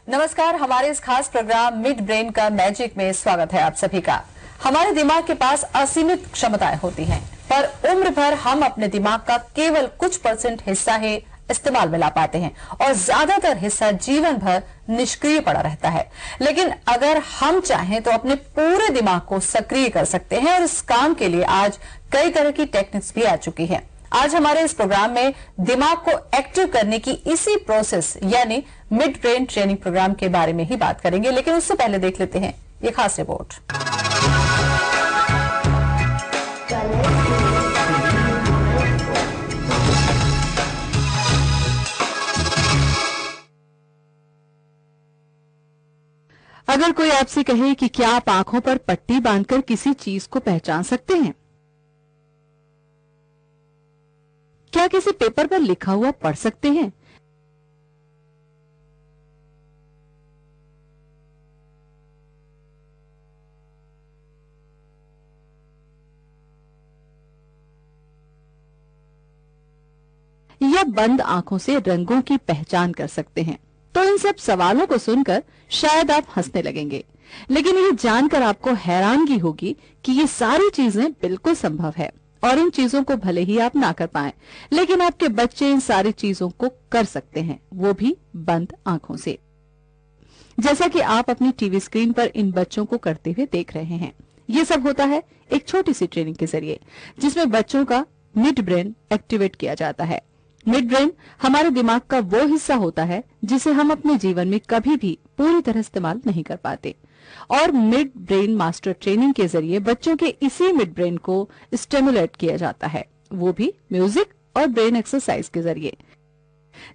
नमस्कार, हमारे इस खास प्रोग्राम मिड ब्रेन का मैजिक में स्वागत है आप सभी का। हमारे दिमाग के पास असीमित क्षमताएं होती हैं, पर उम्र भर हम अपने दिमाग का केवल कुछ % हिस्सा ही इस्तेमाल में ला पाते हैं और ज्यादातर हिस्सा जीवन भर निष्क्रिय पड़ा रहता है। लेकिन अगर हम चाहें तो अपने पूरे दिमाग को सक्रिय कर सकते हैं और इस काम के लिए आज कई तरह की टेक्निक्स भी आ चुकी हैं। आज हमारे इस प्रोग्राम में दिमाग को एक्टिव करने की इसी प्रोसेस यानी मिड ब्रेन ट्रेनिंग प्रोग्राम के बारे में ही बात करेंगे, लेकिन उससे पहले देख लेते हैं ये खास रिपोर्ट। अगर कोई आपसे कहे कि क्या आप आंखों पर पट्टी बांधकर किसी चीज को पहचान सकते हैं? क्या किसी पेपर पर लिखा हुआ पढ़ सकते हैं? या बंद आंखों से रंगों की पहचान कर सकते हैं? तो इन सब सवालों को सुनकर शायद आप हंसने लगेंगे, लेकिन ये जानकर आपको हैरानगी होगी कि ये सारी चीजें बिल्कुल संभव है और इन चीजों को भले ही आप ना कर पाएं, लेकिन आपके बच्चे इन सारी चीजों को कर सकते हैं, वो भी बंद आंखों से। जैसा कि आप अपनी टीवी स्क्रीन पर इन बच्चों को करते हुए देख रहे हैं। ये सब होता है एक छोटी सी ट्रेनिंग के जरिए, जिसमें बच्चों का मिड ब्रेन एक्टिवेट किया जाता है। मिड ब्रेन हमारे दिमाग का वो हिस्सा होता है जिसे हम अपने जीवन में कभी भी पूरी तरह इस्तेमाल नहीं कर पाते, और मिड ब्रेन मास्टर ट्रेनिंग के जरिए बच्चों के इसी मिड ब्रेन को स्टिमुलेट किया जाता है, वो भी म्यूजिक और ब्रेन एक्सरसाइज के जरिए,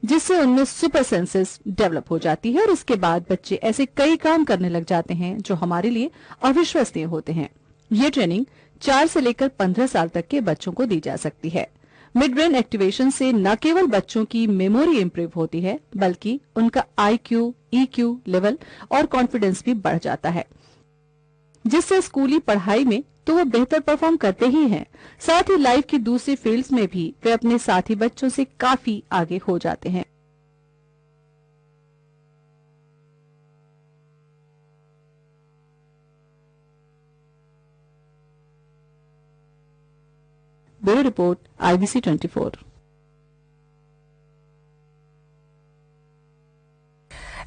जिससे उनमें सुपर सेंसेस डेवलप हो जाती है और इसके बाद बच्चे ऐसे कई काम करने लग जाते हैं जो हमारे लिए अविश्वसनीय होते हैं। ये ट्रेनिंग 4 से लेकर 15 साल तक के बच्चों को दी जा सकती है। मिड ब्रेन एक्टिवेशन से न केवल बच्चों की मेमोरी इंप्रूव होती है, बल्कि उनका IQ, EQ लेवल और कॉन्फिडेंस भी बढ़ जाता है, जिससे स्कूली पढ़ाई में तो वो बेहतर परफॉर्म करते ही हैं, साथ ही लाइफ की दूसरी फील्ड्स में भी वे अपने साथी बच्चों से काफी आगे हो जाते हैं। Bureau report, IBC 24।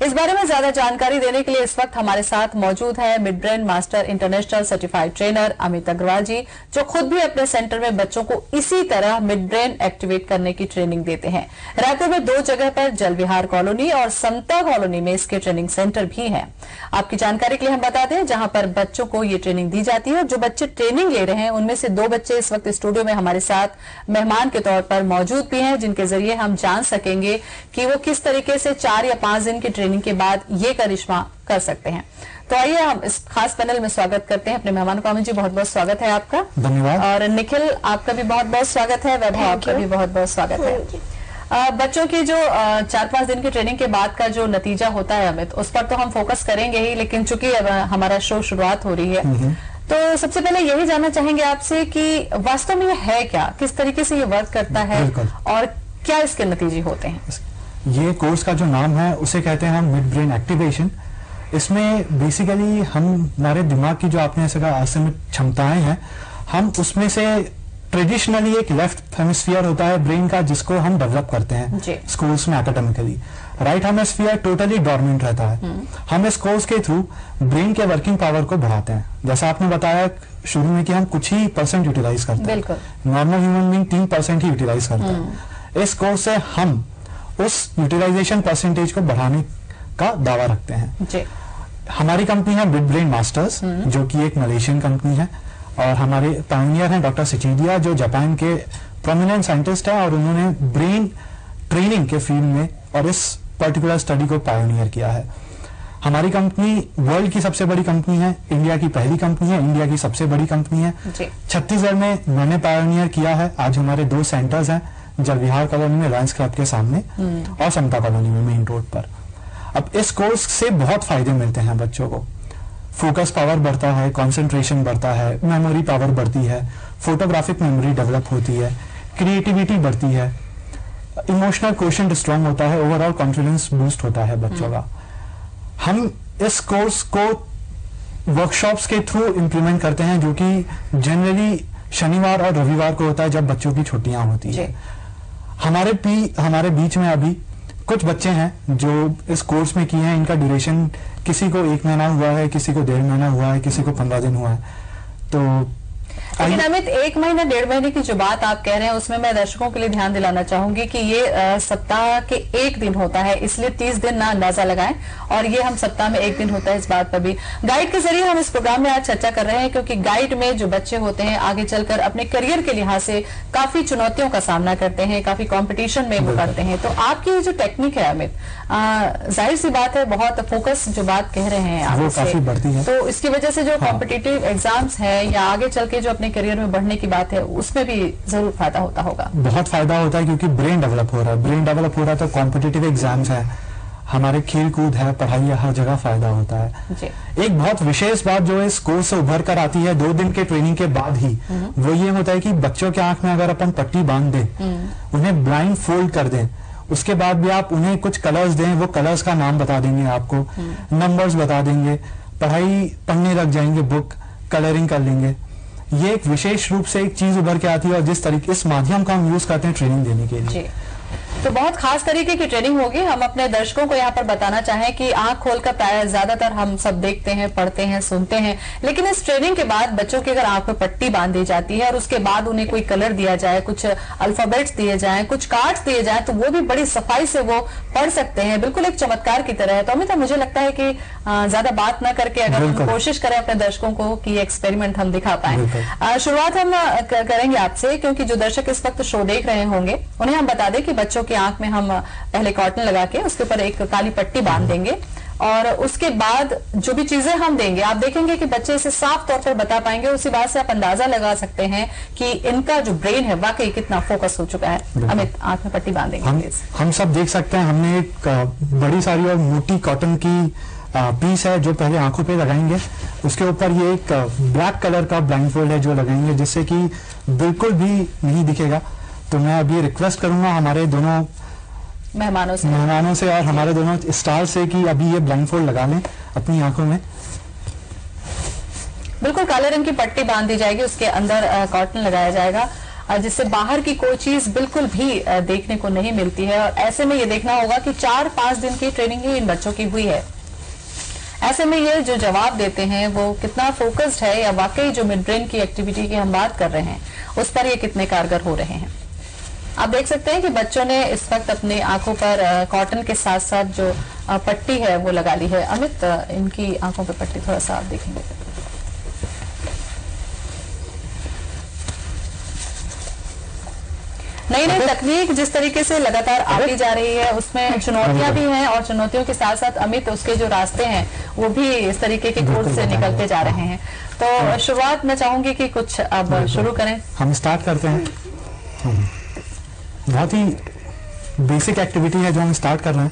इस बारे में ज्यादा जानकारी देने के लिए इस वक्त हमारे साथ मौजूद है mid brain master international certified trainer Amit Agarwal ji, जो खुद भी अपने सेंटर में बच्चों को इसी तरह मिड ब्रेन एक्टिवेट करने की ट्रेनिंग देते हैं। रायपुर में 2 जगह पर जल विहार कॉलोनी और समता कॉलोनी में इसके ट्रेनिंग सेंटर भी हैं। आपकी जानकारी के लिए हम बता दें, जहां पर बच्चों को ये ट्रेनिंग दी जाती है और जो बच्चे ट्रेनिंग ले रहे हैं उनमें से 2 बच्चे इस वक्त स्टूडियो में हमारे साथ मेहमान के तौर पर मौजूद भी हैं, जिनके जरिए हम जान सकेंगे कि वो किस तरीके से 4 या 5 दिन की ट्रेनिंग के बाद ये करिश्मा कर सकते हैं। तो आइए हम इस खास पैनल में स्वागत करते हैं अपने मेहमान को। अमित जी, बहुत बहुत स्वागत है आपका। धन्यवाद। और निखिल, आपका भी बहुत बहुत स्वागत है। वैभव, आपका भी बहुत बहुत स्वागत है। बच्चों की जो 4-5 दिन की ट्रेनिंग के बाद का जो नतीजा होता है अमित, उस पर तो हम फोकस करेंगे ही, लेकिन चूंकि अब हमारा शो शुरुआत हो रही है, तो सबसे पहले यही जानना चाहेंगे आपसे कि वास्तव में ये है क्या, किस तरीके से ये वर्क करता है और क्या इसके नतीजे होते हैं? ये कोर्स का जो नाम है उसे कहते हैं हम मिड ब्रेन एक्टिवेशन। इसमें बेसिकली हम हमारे दिमाग की जो आपने ऐसा कहा असीमित क्षमताएं हैं, हम उसमें से ट्रेडिशनली एक लेफ्ट हेमिस्फीयर होता है ब्रेन का, जिसको हम डेवलप करते हैं स्कूल्स में academically. Right hemisphere totally dormant रहता है। हम इस कोर्स के थ्रू ब्रेन के वर्किंग पावर को बढ़ाते हैं। जैसा आपने बताया शुरू में कि हम कुछ ही % यूटिलाइज करते हैं, नॉर्मल ह्यूमन बीइंग 3% ही यूटिलाइज करते हैं। इस कोर्स से हम उस यूटिलाइजेशन परसेंटेज को बढ़ाने का दावा रखते हैं। हमारी कंपनी है मिड ब्रेन मास्टर्स, जो कि एक मलेशियन कंपनी है, और हमारे पायनियर हैं डॉक्टर सिचिडिया, जो जापान के प्रोमिनेंट साइंटिस्ट है, और उन्होंने ब्रेन ट्रेनिंग के फील्ड में और इस पर्टिकुलर स्टडी को पायनियर किया है। हमारी कंपनी वर्ल्ड की सबसे बड़ी कंपनी है, इंडिया की पहली कंपनी है, इंडिया की सबसे बड़ी कंपनी है। छत्तीसगढ़ में मैंने पायनियर किया है। आज हमारे 2 सेंटर्स हैं, जल विहार कॉलोनी में लायंस क्लब के सामने और समता कॉलोनी में मेन रोड पर। अब इस कोर्स से बहुत फायदे मिलते हैं बच्चों को। फोकस पावर बढ़ता है, कंसंट्रेशन बढ़ता है, मेमोरी पावर बढ़ती है, फोटोग्राफिक मेमोरी डेवलप होती है, क्रिएटिविटी बढ़ती है, इमोशनल क्वोशंट स्ट्रांग होता है, ओवरऑल कॉन्फिडेंस बूस्ट होता है बच्चों का। हम इस कोर्स को वर्कशॉप्स के थ्रू इम्प्लीमेंट करते हैं, जो कि जनरली शनिवार और रविवार को होता है जब बच्चों की छुट्टियां होती है। हमारे बीच में अभी कुछ बच्चे हैं जो इस कोर्स में किए हैं। इनका ड्यूरेशन किसी को 1 महीना हुआ है, किसी को 1.5 महीना हुआ है, किसी को 15 दिन हुआ है। तो लेकिन अमित 1 महीना 1.5 महीने की जो बात आप कह रहे हैं उसमें मैं दर्शकों के लिए ध्यान दिलाना चाहूंगी कि ये सप्ताह के 1 दिन होता है, इसलिए 30 दिन ना अंदाजा लगाएं, और ये हम सप्ताह में 1 दिन होता है, इस बात पर भी गाइड के जरिए हम इस प्रोग्राम में आज चर्चा कर रहे हैं, क्योंकि गाइड में जो बच्चे होते हैं आगे चलकर अपने करियर के लिहाज से काफी चुनौतियों का सामना करते हैं, काफी कॉम्पिटिशन में वो करते हैं। तो आपकी ये जो टेक्निक है अमित, जाहिर सी बात है बहुत फोकस जो बात कह रहे हैं आप, वो काफी बढ़ती है। तो इसकी वजह से जो कॉम्पिटिटिव एग्जाम्स है या आगे चल के जो अपने करियर में बढ़ने की बात है उसमें भी जरूर फायदा होता होगा। बहुत फायदा होता है, क्योंकि ब्रेन डेवलप हो रहा है। ब्रेन डेवलप हो रहा है तो कॉम्पिटिटिव एग्जाम्स है, हमारे खेल कूद है, पढ़ाई है, हर जगह फायदा होता है जी। एक बहुत विशेष बात जो इस कोर्स से उभर कर आती है 2 दिन के ट्रेनिंग के बाद ही, वो ये होता है कि बच्चों के आंख में अगर अपन पट्टी बांध दें, उन्हें ब्लाइंड फोल्ड कर दें, उसके बाद भी आप उन्हें कुछ कलर्स दें, वो कलर्स का नाम बता देंगे, आपको नंबर्स बता देंगे, पढ़ाई पढ़ने लग जाएंगे, बुक कलरिंग कर लेंगे। ये एक विशेष रूप से एक चीज उभर के आती है, और जिस तरीके इस माध्यम का हम यूज करते हैं ट्रेनिंग देने के लिए, तो बहुत खास तरीके की ट्रेनिंग होगी। हम अपने दर्शकों को यहाँ पर बताना चाहें कि आंख खोलकर प्राय ज्यादातर हम सब देखते हैं, पढ़ते हैं, सुनते हैं, लेकिन इस ट्रेनिंग के बाद बच्चों की अगर आंख में पट्टी बांध दी जाती है और उसके बाद उन्हें कोई कलर दिया जाए, कुछ अल्फाबेट्स दिए जाएं, कुछ कार्ड्स दिए जाएं, तो वो भी बड़ी सफाई से वो पढ़ सकते हैं, बिल्कुल एक चमत्कार की तरह है। तो अमित, मुझे लगता है कि ज्यादा बात न करके अगर हम कोशिश करें अपने दर्शकों को कि ये एक्सपेरिमेंट हम दिखा पाए। शुरुआत हम करेंगे आपसे, क्योंकि जो दर्शक इस वक्त शो देख रहे होंगे उन्हें हम बता दें कि बच्चों की आंख में हम पहले कॉटन लगा के उसके ऊपर एक काली पट्टी बांध देंगे, और उसके बाद जो भी चीजें हम देंगे आप देखेंगे कि बच्चे इसे साफ तौर पर बता पाएंगे। उसी बात से आप अंदाजा लगा सकते हैं कि इनका जो ब्रेन है वाकई कितना फोकस हो चुका है। अमित, आंख में पट्टी बांधेंगे। हम सब देख सकते हैं, हमने एक बड़ी सारी और मोटी कॉटन की पीस है जो पहले आंखों पे लगाएंगे, उसके ऊपर ये एक ब्लैक कलर का ब्लाइंडफोल्ड है जो लगाएंगे, जिससे कि बिल्कुल भी नहीं दिखेगा। तो मैं अभी रिक्वेस्ट करूंगा हमारे दोनों मेहमानों से और हमारे दोनों स्टार से कि अभी ये ब्लाइंडफोल्ड लगा लें अपनी आंखों में। बिल्कुल काले रंग की पट्टी बांध दी जाएगी, उसके अंदर कॉटन लगाया जाएगा, जिससे बाहर की कोई चीज बिल्कुल भी देखने को नहीं मिलती है। और ऐसे में ये देखना होगा कि 4-5 दिन की ट्रेनिंग ही इन बच्चों की हुई है। ऐसे में ये जो जवाब देते हैं वो कितना फोकस्ड है, या वाकई जो मिड ब्रेन की एक्टिविटी की हम बात कर रहे हैं उस पर ये कितने कारगर हो रहे हैं। आप देख सकते हैं कि बच्चों ने इस वक्त अपनी आंखों पर कॉटन के साथ साथ जो पट्टी है वो लगा ली है। अमित, इनकी आंखों पर पट्टी थोड़ा सा आप देखेंगे। नई नई तकनीक जिस तरीके से लगातार आती जा रही है उसमें चुनौतियां भी हैं, और चुनौतियों के साथ साथ अमित उसके जो रास्ते हैं वो भी इस तरीके के कोर्स से निकलते जा रहे हैं। तो शुरुआत मैं चाहूंगी कि कुछ अब शुरू करें। हम स्टार्ट करते हैं। बहुत ही बेसिक एक्टिविटी है जो हम स्टार्ट कर रहे हैं।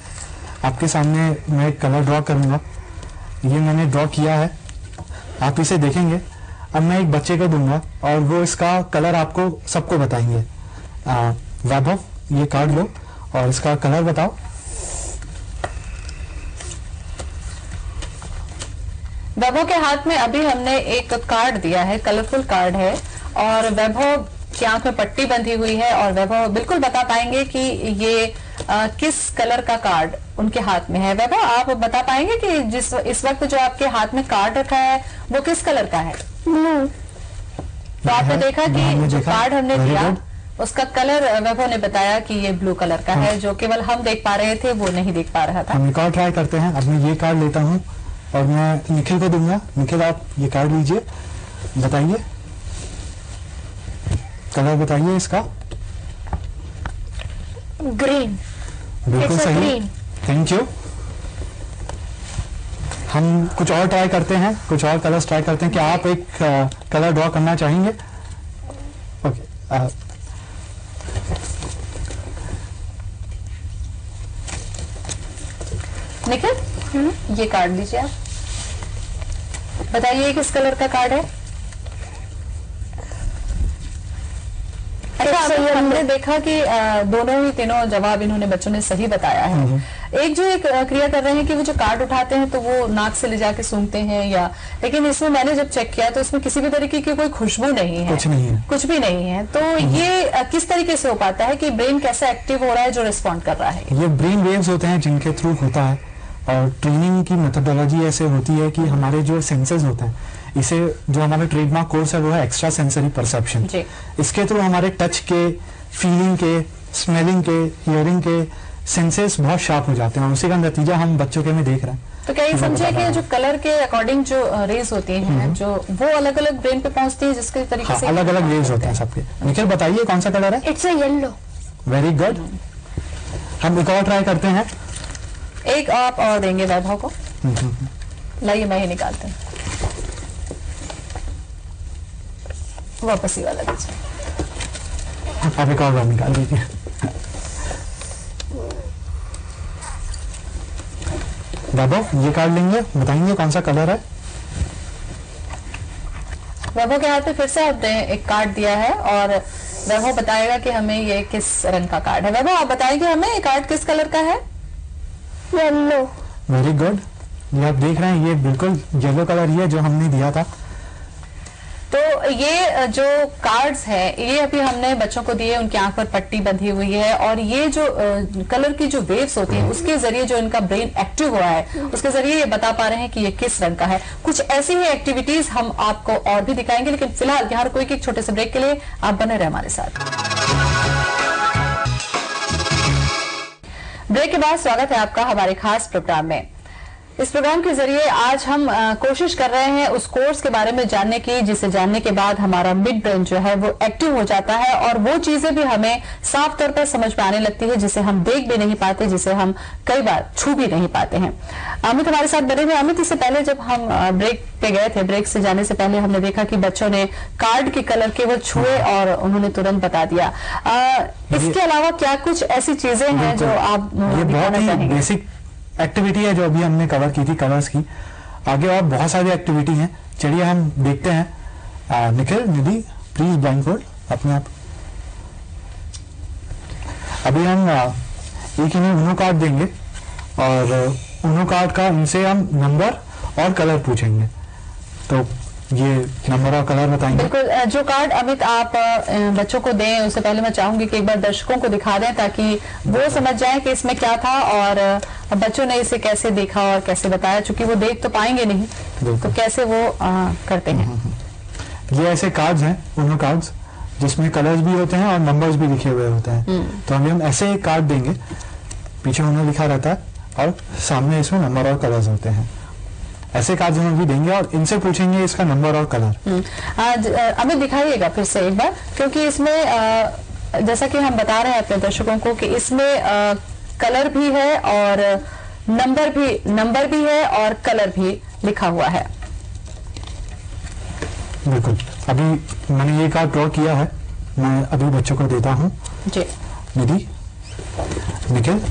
आपके सामने मैं एक कलर ड्रॉ करूंगा, ये मैंने ड्रॉ किया है, आप इसे देखेंगे। अब मैं एक बच्चे को दूंगा और वो इसका कलर आपको सबको बताएंगे। वैभव, ये कार्ड लो और इसका कलर बताओ। वैभव के हाथ में अभी हमने एक कार्ड दिया है, कलरफुल कार्ड है, और वैभव की आंख में पट्टी बंधी हुई है, और वैभव बिल्कुल बता पाएंगे कि ये किस कलर का कार्ड उनके हाथ में है। वैभव, आप बता पाएंगे कि जिस इस वक्त जो आपके हाथ में कार्ड रखा है वो किस कलर का है? तो आपने देखा कि जो कार्ड हमने दिया उसका कलर वैभव ने बताया कि ये ब्लू कलर का है, जो केवल हम देख पा रहे थे, वो नहीं देख पा रहा था। हम एक और ट्राई करते हैं। अब मैं ये कार्ड लेता हूँ और मैं निखिल को दूंगा। निखिल, आप ये कार्ड लीजिए, बताइए कलर बताइए इसका। ग्रीन। बिल्कुल सही, थैंक यू। हम कुछ और ट्राई करते हैं, कुछ और कलर्स ट्राई करते हैं। क्या आप एक कलर ड्रॉ करना चाहेंगे? ओके, निखिल, ये कार्ड लीजिए, आप बताइए किस कलर का कार्ड है? अच्छा, हमने देखा कि दोनों ही तीनों जवाब इन्होंने बच्चों ने सही बताया है। एक जो एक क्रिया कर रहे हैं कि वो जो कार्ड उठाते हैं तो वो नाक से ले जाके सूंघते हैं या, लेकिन इसमें मैंने जब चेक किया तो इसमें किसी भी तरीके की कोई खुशबू नहीं है, कुछ नहीं है, कुछ भी नहीं है। तो ये किस तरीके से हो पाता है कि ब्रेन कैसा एक्टिव हो रहा है जो रिस्पॉन्ड कर रहा है? ये ब्रेन वेव्स होते हैं जिनके थ्रू होता है, और ट्रेनिंग की मेथोडोलॉजी ऐसे होती है कि हमारे जो सेंसेस होते हैं, इसे जो हमारा ट्रेडमार्क कोर्स है वो है एक्स्ट्रा सेंसरी परसेप्शन। इसके थ्रू हमारे टच के, फीलिंग के, स्मेलिंग के, हियरिंग के सेंसेस बहुत शार्प हो जाते हैं, और उसी का नतीजा हम बच्चों के में देख रहे हैं। तो क्या ये समझे कि जो कलर के अकॉर्डिंग जो रेज होती हैं जो वो अलग अलग ब्रेन पे पहुंचती है जिसके तरीके से अलग अलग रेज होते हैं सबके। निखिल बताइए कौन सा कलर है? It's a yellow. Very good. हम एक और ट्राई करते हैं। एक आप और देंगे वैभव को। लाइए मैं ही निकालते हैं, वापस ही वाला दीजिए। आप एक और निकाल दीजिए। वैभव ये कार्ड लेंगे, बताएंगे कौन सा कलर है? वैभव के हाथ पे फिर से आपने एक कार्ड दिया है और वैभव बताएगा कि हमें ये किस रंग का कार्ड है। वैभव आप बताएंगे हमें ये कार्ड किस कलर का है? येलो। Very good. ये आप देख रहे हैं, ये बिल्कुल येलो कलर ही है जो हमने दिया था। तो ये जो कार्ड्स है ये अभी हमने बच्चों को दिए, उनकी आंख पर पट्टी बंधी हुई है और ये जो कलर की जो वेव्स होती हैं उसके जरिए जो इनका ब्रेन एक्टिव हुआ है उसके जरिए ये बता पा रहे हैं कि ये किस रंग का है। कुछ ऐसी ही एक्टिविटीज हम आपको और भी दिखाएंगे, लेकिन फिलहाल यहाँ कोई एक छोटे से ब्रेक के लिए आप बने रहे हमारे साथ। ब्रेक के बाद स्वागत है आपका हमारे खास प्रोग्राम में। इस प्रोग्राम के जरिए आज हम कोशिश कर रहे हैं उस कोर्स के बारे में जानने की जिसे जानने के बाद हमारा मिड ब्रेन जो है वो एक्टिव हो जाता है और वो चीजें भी हमें साफ तौर पर समझ में आने लगती है जिसे हम देख भी नहीं पाते, जिसे हम कई बार छू भी नहीं पाते हैं। अमित हमारे साथ बने हुए। अमित, इससे पहले जब हम ब्रेक पे गए थे, ब्रेक से जाने से पहले हमने देखा कि बच्चों ने कार्ड के कलर के वो छुए और उन्होंने तुरंत बता दिया। इसके अलावा क्या कुछ ऐसी चीजें हैं जो आप दिखाना चाहेंगे? बेसिक एक्टिविटी है जो अभी हमने कवर की थी कलर्स की। आगे और बहुत सारी एक्टिविटी हैं, चलिए हम देखते हैं। निखिल, निधि, प्लीज ब्लाइंडफोल्ड अपने आप। अभी हम एक इन्हें उनो कार्ड देंगे और उनो कार्ड का इनसे हम नंबर और कलर पूछेंगे, तो ये नंबर और कलर बताएंगे। बिल्कुल। जो कार्ड अमित आप बच्चों को दें उससे पहले मैं चाहूंगी कि एक बार दर्शकों को दिखा दें ताकि वो समझ जाए कि इसमें क्या था और बच्चों ने इसे कैसे देखा और कैसे बताया, चूंकि वो देख तो पाएंगे नहीं तो कैसे वो करते हैं। ये ऐसे कार्ड्स हैं, उनो कार्ड्स, जिसमें कलर्स भी होते हैं और नंबर्स भी लिखे हुए होते हैं। तो हम ऐसे एक कार्ड देंगे, पीछे उनो लिखा रहता है और सामने इसमें नंबर और कलर्स होते हैं। ऐसे कार्ड हम भी देंगे और इनसे पूछेंगे इसका नंबर और कलर। अमित दिखाइएगा फिर से एक बार, क्योंकि इसमें जैसा कि हम बता रहे हैं अपने दर्शकों को कि इसमें कलर भी है और नंबर भी है और कलर भी लिखा हुआ है। बिल्कुल। अभी मैंने ये कार्ड ड्रॉ किया है, मैं अभी बच्चों को देता हूँ। जी निधि, निखिल,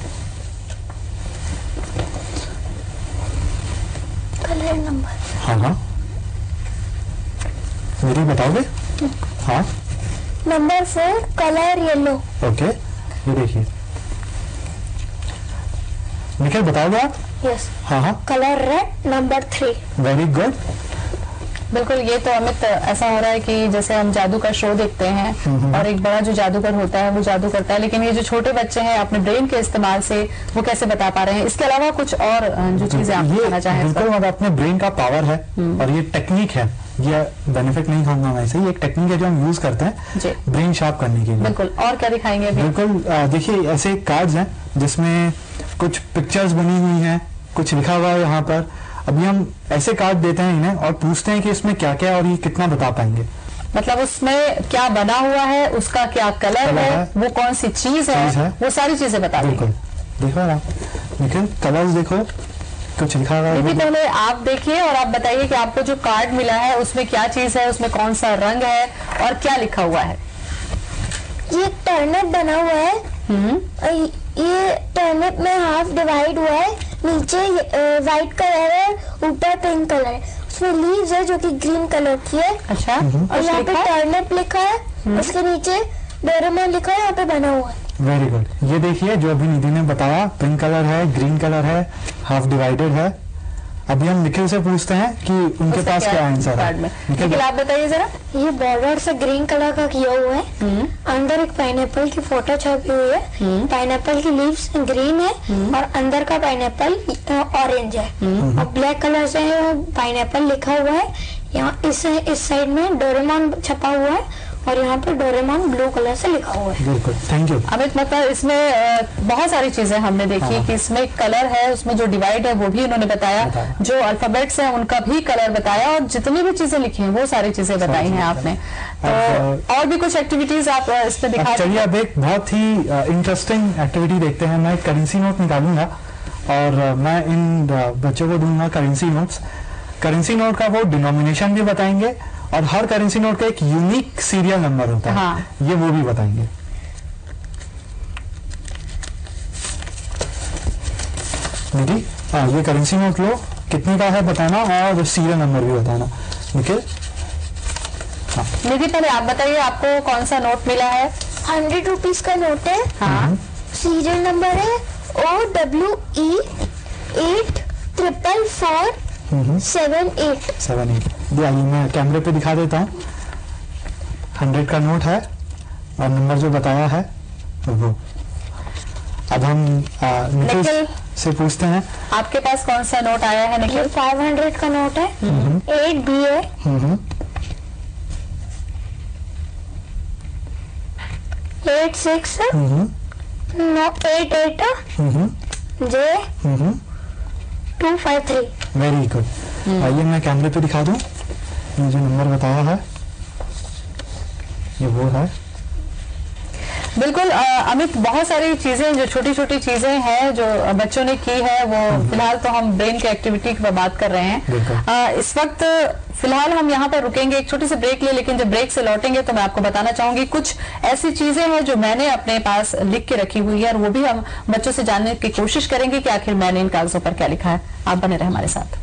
कलर नंबर। हाँ हाँ, मेरी बताओगे? हाँ, नंबर 4 कलर येलो। ओके, ये देखिए। निखिल बताओगे आप? यस। हाँ हाँ, colour red number 3। Very good. बिल्कुल। ये तो अमित ऐसा हो रहा है कि जैसे हम जादू का शो देखते हैं और एक बड़ा जो जादूगर होता है वो जादू करता है, लेकिन ये जो छोटे बच्चे हैं अपने ब्रेन के इस्तेमाल से वो कैसे बता पा रहे हैं। इसके अलावा कुछ और जो चीजें आप बताना चाहें? बिल्कुल, मतलब अपने ब्रेन का पावर है और ये टेक्निक है, ये बेनिफिट नहीं कहूंगा मैं इसे, ये एक टेक्निक है जो हम यूज करते हैं ब्रेन शार्प करने के लिए। बिल्कुल। और क्या दिखाएंगे अभी? बिल्कुल, देखिए ऐसे कार्ड्स हैं जिसमें कुछ पिक्चर्स बनी हुई हैं, कुछ लिखा हुआ है यहाँ पर। अभी हम ऐसे कार्ड देते हैं इन्हें और पूछते हैं कि इसमें क्या क्या है और ये कितना बता पाएंगे। मतलब उसमें क्या बना हुआ है, उसका क्या कलर है, वो कौन सी चीज है, वो सारी चीजें बता देंगे। बिल्कुल। देखो आप निखिल, कलर्स देखो, कुछ लिखा हुआ है। पहले आप देखिए और आप बताइए कि आपको जो कार्ड मिला है उसमें क्या चीज है, उसमें कौन सा रंग है और क्या लिखा हुआ है। ये टर्निप बना हुआ है। ये टर्निप में हाफ डिवाइड हुआ है, नीचे व्हाइट कलर है, ऊपर पिंक कलर है, उसमें लीव्स है जो कि ग्रीन कलर की है। अच्छा। और यहाँ पे टर्निप लिखा है, उसके नीचे डोरेमोन लिखा है, यहाँ पे बना हुआ है। Very good. ये देखिए जो अभी निधि ने बताया, पिंक कलर है, ग्रीन कलर है, हाफ डिवाइडेड है। अभी हम निखिल से पूछते हैं कि उनके पास क्या आंसर है। निखिल आप बताइए जरा। ये बॉर्डर से ग्रीन कलर का किया हुआ है, अंदर एक पाइनएप्पल की फोटो छपी हुई है, पाइनएप्पल की लीव्स ग्रीन है और अंदर का पाइनएप्पल ऑरेंज है और ब्लैक कलर से पाइनएप्पल लिखा हुआ है। यहाँ इस साइड में डोरेमोन छपा हुआ है और यहाँ पे डोरेमोन ब्लू कलर से लिखा हुआ है। बिल्कुल, थैंक यू। अमित, मतलब इसमें बहुत सारी चीजें हमने देखी कि इसमें कलर है, उसमें जो डिवाइड है वो भी उन्होंने बताया, जो अल्फाबेट्स हैं उनका भी कलर बताया और जितनी भी चीजें लिखी हैं वो सारी चीजें बताई हैं आपने। तो और भी कुछ एक्टिविटीज आप इसमें दिखा। चलिए अब एक बहुत ही इंटरेस्टिंग एक्टिविटी देखते हैं। मैं करेंसी नोट निकालूंगा और मैं इन बच्चों को दूंगा करेंसी नोट्स। करेंसी नोट का वो डिनोमिनेशन भी बताएंगे और हर करेंसी नोट का एक यूनिक सीरियल नंबर होता है। हाँ। ये वो भी बताएंगे। निधि, ये करेंसी नोट लो, कितने का है बताना और सीरियल नंबर भी बताना। निखिल। निधि पहले आप बताइए आपको कौन सा नोट मिला है। 100 रुपीज का नोट है। हाँ। सीरियल नंबर है OWE 844478। 78। आइए मैं कैमरे पे दिखा देता हूँ। 100 का नोट है और नंबर जो बताया है वो। अब हम निखिल से पूछते हैं, आपके पास कौन सा नोट आया है निखिल। 500 का नोट है। 8B है। 86 88 J 253। Very good. आइए मैं कैमरे पे दिखा दूं। ये जो नंबर बताया है ये वो है। बिल्कुल अमित, बहुत सारी चीजें जो छोटी छोटी चीजें हैं जो बच्चों ने की है वो फिलहाल तो हम ब्रेन की एक्टिविटी की बात कर रहे हैं। इस वक्त फिलहाल हम यहाँ पर रुकेंगे, एक छोटी सी ब्रेक ले, लेकिन जब ब्रेक से लौटेंगे तो मैं आपको बताना चाहूंगी कुछ ऐसी चीजें हैं जो मैंने अपने पास लिख के रखी हुई है और वो भी हम बच्चों से जानने की कोशिश करेंगे कि आखिर मैंने इन कागजों पर क्या लिखा है। आप बने रहे हमारे साथ।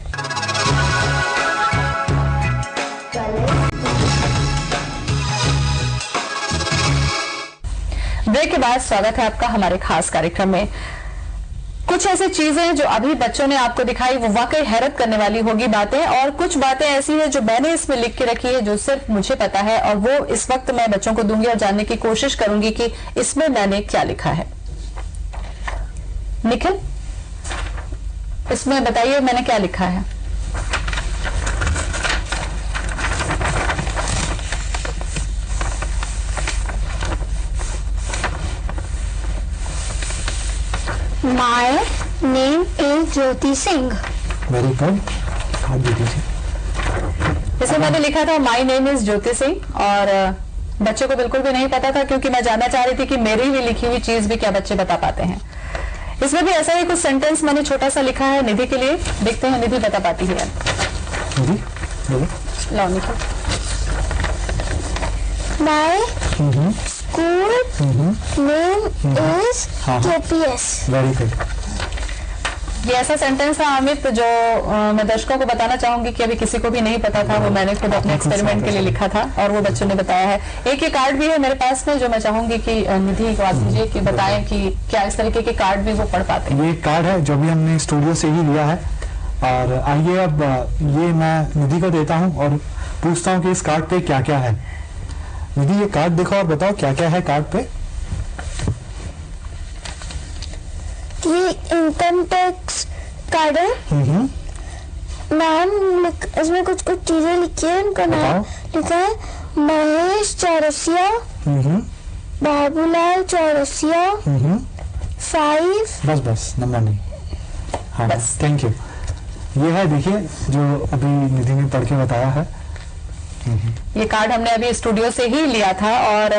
ब्रेक के बाद स्वागत है आपका हमारे खास कार्यक्रम में। कुछ ऐसी चीजें जो अभी बच्चों ने आपको दिखाई वो वाकई हैरत करने वाली होगी बातें, और कुछ बातें ऐसी हैं जो मैंने इसमें लिख के रखी है जो सिर्फ मुझे पता है और वो इस वक्त मैं बच्चों को दूंगी और जानने की कोशिश करूंगी कि इसमें मैंने क्या लिखा है। निखिल, इसमें बताइए मैंने क्या लिखा है। My name is Jyoti Singh. Very good. आप भी दीजिए। इसमें मैंने लिखा था my name is Jyoti Singh और बच्चों को बिल्कुल भी नहीं पता था क्योंकि मैं जानना चाह रही थी कि मेरी भी लिखी हुई चीज भी क्या बच्चे बता पाते हैं। इसमें भी ऐसा ही कुछ सेंटेंस मैंने छोटा सा लिखा है निधि के लिए, देखते हैं निधि बता पाती है। निधि बोलो। लो निधि। My school name is KPS। Very good. ये ऐसा सेंटेंस था अमित जो मैं दर्शकों को बताना चाहूंगी कि अभी किसी को भी नहीं पता था, वो मैंने खुद अपने एक्सपेरिमेंट के लिए लिखा था और वो बच्चों ने बताया है। एक ये कार्ड भी है मेरे पास में जो मैं चाहूंगी कि निधि को आप मुझे कि बताएं कि क्या इस तरीके के कार्ड भी वो पढ़ पाते हैं। ये कार्ड है जो भी हमने स्टूडियो से ही लिया है और आइए अब ये मैं निधि को देता हूँ और पूछता हूँ कि इस कार्ड पे क्या क्या है। निधि ये कार्ड देखो और बताओ क्या क्या है कार्ड पे। ये इनकम टैक्स कार्ड है। नाम इसमें कुछ कुछ चीजें लिखी है, उनका नाम लिखा है महेश चौरसिया, बाबूलाल चौरसिया, 5। बस नंबर नहीं। हाँ बस, थैंक यू। ये है देखिए जो अभी निधि ने पढ़ के बताया है। ये कार्ड हमने अभी स्टूडियो से ही लिया था और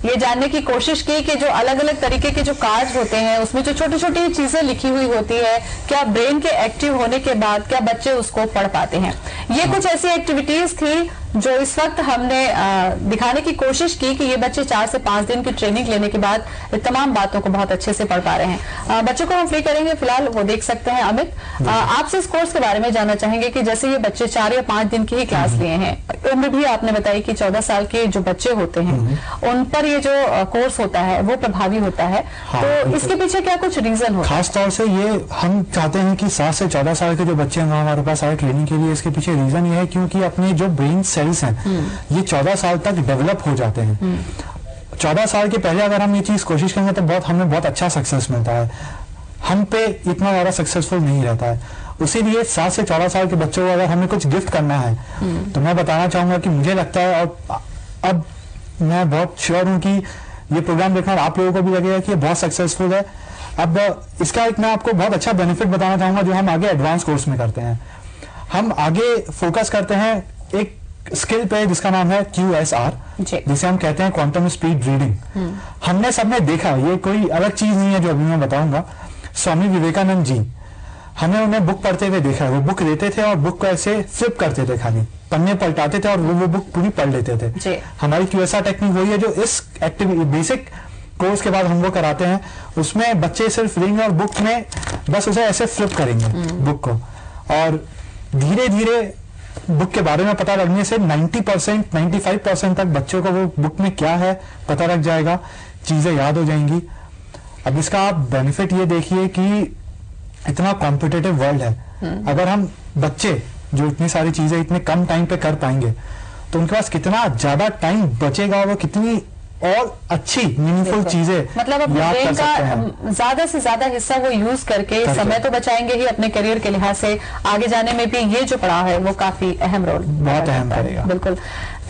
ये जानने की कोशिश की कि जो अलग अलग तरीके के जो कार्ड्स होते हैं उसमें जो छोटी छोटी चीजें लिखी हुई होती है क्या ब्रेन के एक्टिव होने के बाद क्या बच्चे उसको पढ़ पाते हैं। ये कुछ ऐसी एक्टिविटीज थी जो इस वक्त हमने दिखाने की कोशिश की कि ये बच्चे 4 से 5 दिन की ट्रेनिंग लेने के बाद तमाम बातों को बहुत अच्छे से पढ़ पा रहे हैं। बच्चों को हम फ्री करेंगे, फिलहाल वो देख सकते हैं। अमित, आपसे इस कोर्स के बारे में जानना चाहेंगे कि जैसे ये बच्चे 4 या 5 दिन की ही क्लास लिए हैं, उम्र भी आपने बताई कि 14 साल के जो बच्चे होते हैं उन पर ये जो कोर्स होता है वो प्रभावी होता है। तो इसके पीछे क्या कुछ रीजन होता है? खास तौर से ये हम चाहते हैं कि 7 से 14 साल के जो बच्चे हैं हमारे पास आए ट्रेनिंग के लिए, इसके पीछे रीजन ये है क्योंकि अपने जो ब्रेन सेल्स हैं ये 14 साल तक डेवलप हो जाते हैं। 14 साल के पहले अगर हम ये चीज कोशिश करेंगे तो हमें बहुत अच्छा सक्सेस मिलता है, हम पे इतना ज्यादा सक्सेसफुल नहीं रहता है। उसीलिए 7 से 14 साल के बच्चों को अगर हमें कुछ गिफ्ट करना है तो मैं बताना चाहूंगा कि मुझे लगता है, और अब मैं बहुत श्योर हूं कि ये प्रोग्राम देखना आप लोगों को भी लगेगा कि ये बहुत सक्सेसफुल है। अब इसका एक मैं आपको बहुत अच्छा बेनिफिट बताना चाहूंगा जो हम आगे एडवांस कोर्स में करते हैं। हम आगे फोकस करते हैं एक स्किल पे जिसका नाम है QSR, जिसे हम कहते हैं क्वांटम स्पीड रीडिंग। हमने सबने देखा, ये कोई अलग चीज नहीं है जो अभी मैं बताऊंगा। स्वामी विवेकानंद जी, हमें उन्हें बुक पढ़ते हुए देखा है। वो बुक लेते थे और बुक को ऐसे फ्लिप करते थे, खाली पन्ने पलटाते थे और वो बुक पूरी पढ़ लेते थे। हमारी QSR टेक्निक वही है जो इस एक्टिविटी बेसिक कोर्स के बाद हम वो कराते हैं। उसमें बच्चे सिर्फ रीडिंग और बुक में बस उसे ऐसे फ्लिप करेंगे बुक को, और धीरे धीरे बुक के बारे में पता लगने से 90% 95% तक बच्चों को वो बुक में क्या है पता लग जाएगा, चीजें याद हो जाएंगी। अब इसका आप बेनिफिट ये देखिए कि इतना कॉम्पिटिटिव वर्ल्ड है, अगर हम बच्चे जो इतनी सारी चीजें इतने कम टाइम पे कर पाएंगे तो उनके पास कितना ज्यादा टाइम बचेगा और वो कितनी और अच्छी मीनिंगफुल चीजें मतलब अपने याद ब्रेन कर सकते हैं। का ज्यादा से ज्यादा हिस्सा वो यूज करके समय तो बचाएंगे ही, अपने करियर के लिहाज से आगे जाने में भी ये जो पड़ाव है वो काफी अहम रोल बहुत अहम करेगा। बिल्कुल।